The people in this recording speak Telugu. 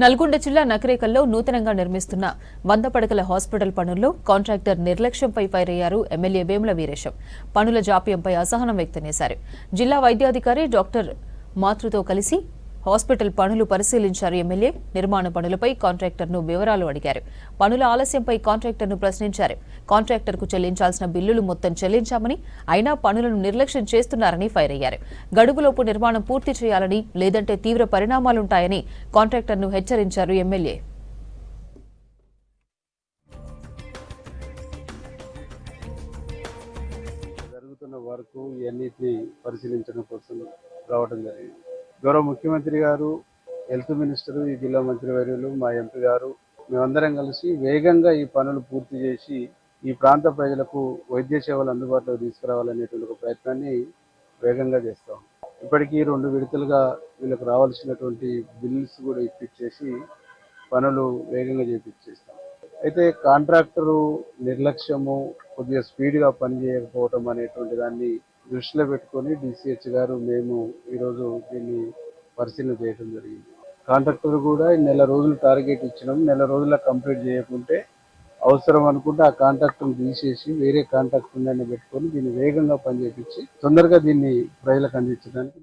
నల్గొండ జిల్లా నకరేకల్లో నూతనంగా నిర్మిస్తున్న 100 పడకల హాస్పిటల్ పనుల్లో కాంట్రాక్టర్ నిర్లక్ష్యంపై ఫైర్ అయ్యారు ఎమ్మెల్యే వేముల వీరేశం. పనుల జాప్యంపై అసహనం వ్యక్తం చేశారు. జిల్లా వైద్యాధికారి డాక్టర్ మాతృతో కలిసి హాస్పిటల్ పనులు పరిశీలించారు ఎమ్మెల్యే. నిర్మాణ పనులపై కాంట్రాక్టర్ను వివరాలు అడిగారు. పనుల ఆలస్యంపై కాంట్రాక్టర్ను ప్రశ్నించారు. కాంట్రాక్టర్కు చెల్లించాల్సిన బిల్లులు మొత్తం చెల్లించామని, అయినా పనులను నిర్లక్ష్యం చేస్తున్నారని ఫైర్ అయ్యారు. గడువులోపు నిర్మాణం పూర్తి చేయాలని, లేదంటే తీవ్ర పరిణామాలుంటాయని కాంట్రాక్టర్ను హెచ్చరించారు ఎమ్మెల్యే. జరుగుతున్న వరకు ఇవన్నిటిని పరిశీలించడం కోసం రావడం జరిగింది. గౌరవ ముఖ్యమంత్రి గారు, హెల్త్ మినిస్టర్, ఈ జిల్లా మంత్రివర్యులు, మా ఎంపీ గారు మేమందరం కలిసి వేగంగా ఈ పనులు పూర్తి చేసి ఈ ప్రాంత ప్రజలకు వైద్య సేవలు అందుబాటులో తీసుకురావాలనేటువంటి ఒక ప్రయత్నాన్ని వేగంగా చేస్తాం. ఇప్పటికీ 2 విడతలుగా వీళ్ళకి రావాల్సినటువంటి బిల్స్ కూడా ఇప్పించేసి పనులు వేగంగా చేపించేస్తాం. అయితే కాంట్రాక్టరు నిర్లక్ష్యము, కొద్దిగా స్పీడ్గా పనిచేయకపోవటం అనేటువంటి దాన్ని దృష్టిలో పెట్టుకొని డిసిహెచ్ గారు మేము ఈరోజు దీన్ని పరిశీలన చేయడం జరిగింది. కాంట్రాక్టర్ కూడా నెల రోజులు టార్గెట్ ఇచ్చినాం. నెల రోజుల్లో కంప్లీట్ చేయకుంటే అవసరం అనుకుంటే ఆ కాంట్రాక్టర్ని తీసేసి వేరే కాంట్రాక్టర్ని పెట్టుకొని దీన్ని వేగంగా పనిచేపించి తొందరగా దీన్ని ప్రజలకు అందించడానికి